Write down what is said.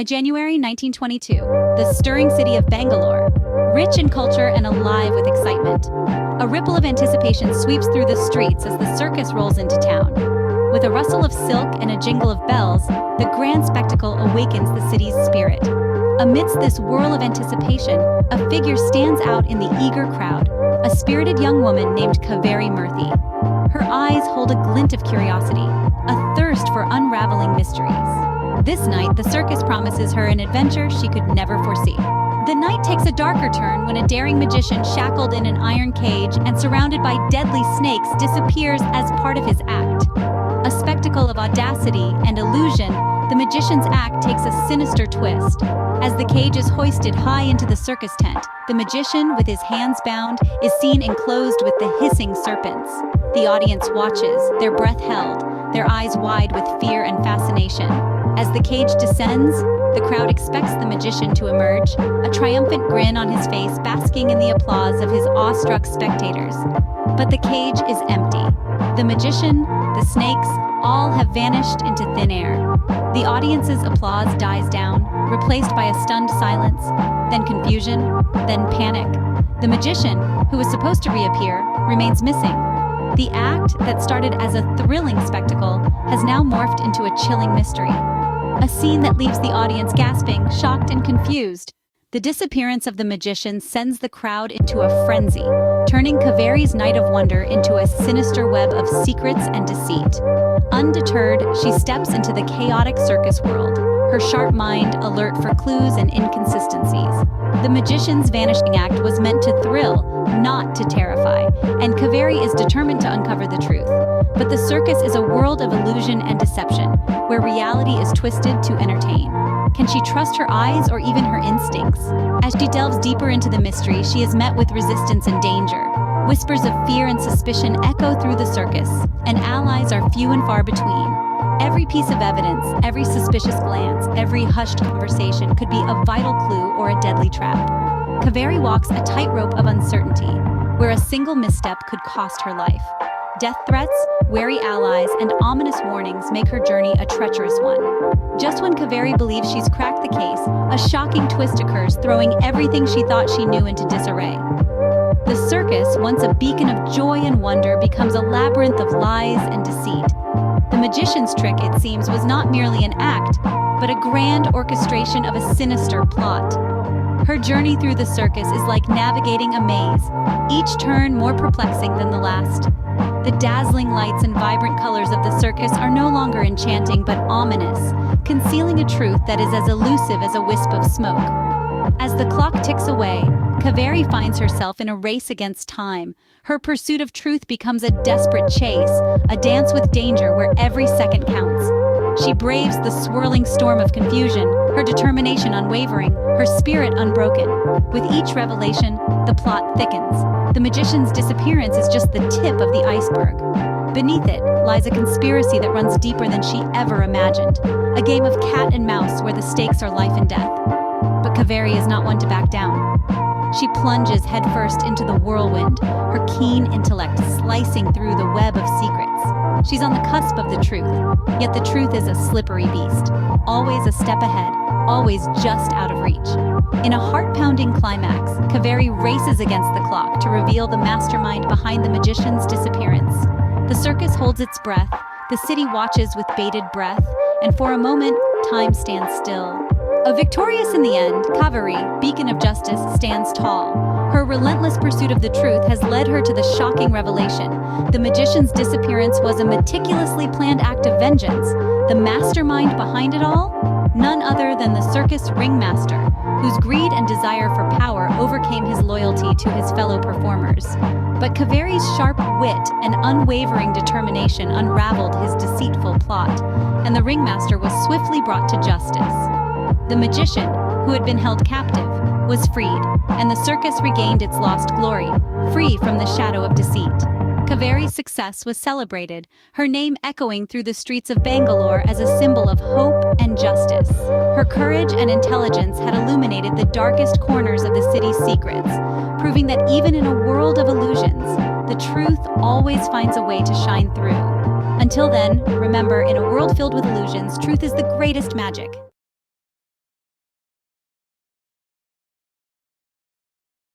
January 1922, the stirring city of Bangalore, rich in culture and alive with excitement. A ripple of anticipation sweeps through the streets as the circus rolls into town. With a rustle of silk and a jingle of bells, the grand spectacle awakens the city's spirit. Amidst this whirl of anticipation, a figure stands out in the eager crowd, a spirited young woman named Kaveri Murthy. Her eyes hold a glint of curiosity, a thirst for unraveling mysteries. This night, the circus promises her an adventure she could never foresee. The night takes a darker turn when a daring magician shackled in an iron cage and surrounded by deadly snakes disappears as part of his act. A spectacle of audacity and illusion, the magician's act takes a sinister twist. As the cage is hoisted high into the circus tent, the magician, with his hands bound, is seen enclosed with the hissing serpents. The audience watches, their breath held, their eyes wide with fear and fascination. As the cage descends, the crowd expects the magician to emerge, a triumphant grin on his face basking in the applause of his awestruck spectators. But the cage is empty. The magician, the snakes, all have vanished into thin air. The audience's applause dies down, replaced by a stunned silence, then confusion, then panic. The magician, who was supposed to reappear, remains missing. The act that started as a thrilling spectacle has now morphed into a chilling mystery. A scene that leaves the audience gasping, shocked and confused. The disappearance of the magician sends the crowd into a frenzy, turning Kaveri's night of wonder into a sinister web of secrets and deceit. Undeterred, she steps into the chaotic circus world, her sharp mind alert for clues and inconsistencies. The magician's vanishing act was meant to thrill, not to terrify, and Kaveri is determined to uncover the truth. But the circus is a world of illusion and deception, where reality is twisted to entertain. Can she trust her eyes or even her instincts? As she delves deeper into the mystery, she is met with resistance and danger. Whispers of fear and suspicion echo through the circus, and allies are few and far between. Every piece of evidence, every suspicious glance, every hushed conversation could be a vital clue or a deadly trap. Kaveri walks a tightrope of uncertainty, where a single misstep could cost her life. Death threats, wary allies, and ominous warnings make her journey a treacherous one. Just when Kaveri believes she's cracked the case, a shocking twist occurs, throwing everything she thought she knew into disarray. The circus, once a beacon of joy and wonder, becomes a labyrinth of lies and deceit. The magician's trick, it seems, was not merely an act, but a grand orchestration of a sinister plot. Her journey through the circus is like navigating a maze, each turn more perplexing than the last. The dazzling lights and vibrant colors of the circus are no longer enchanting but ominous, concealing a truth that is as elusive as a wisp of smoke. As the clock ticks away, Kaveri finds herself in a race against time. Her pursuit of truth becomes a desperate chase, a dance with danger where every second counts. She braves the swirling storm of confusion, her determination unwavering, her spirit unbroken. With each revelation, the plot thickens. The magician's disappearance is just the tip of the iceberg. Beneath it lies a conspiracy that runs deeper than she ever imagined, a game of cat and mouse where the stakes are life and death. But Kaveri is not one to back down. She plunges headfirst into the whirlwind, her keen intellect slicing through the web of secrets. She's on the cusp of the truth, yet the truth is a slippery beast, always a step ahead, always just out of reach. In a heart-pounding climax, Kaveri races against the clock to reveal the mastermind behind the magician's disappearance. The circus holds its breath, the city watches with bated breath, and for a moment, time stands still. Victorious in the end, Kaveri, beacon of justice, stands tall. Her relentless pursuit of the truth has led her to the shocking revelation. The magician's disappearance was a meticulously planned act of vengeance. The mastermind behind it all? None other than the circus ringmaster, whose greed and desire for power overcame his loyalty to his fellow performers. But Kaveri's sharp wit and unwavering determination unraveled his deceitful plot, and the ringmaster was swiftly brought to justice. The magician, who had been held captive, was freed, and the circus regained its lost glory, free from the shadow of deceit. Kaveri's success was celebrated, her name echoing through the streets of Bangalore as a symbol of hope and justice. Her courage and intelligence had illuminated the darkest corners of the city's secrets, proving that even in a world of illusions, the truth always finds a way to shine through. Until then, remember, in a world filled with illusions, truth is the greatest magic.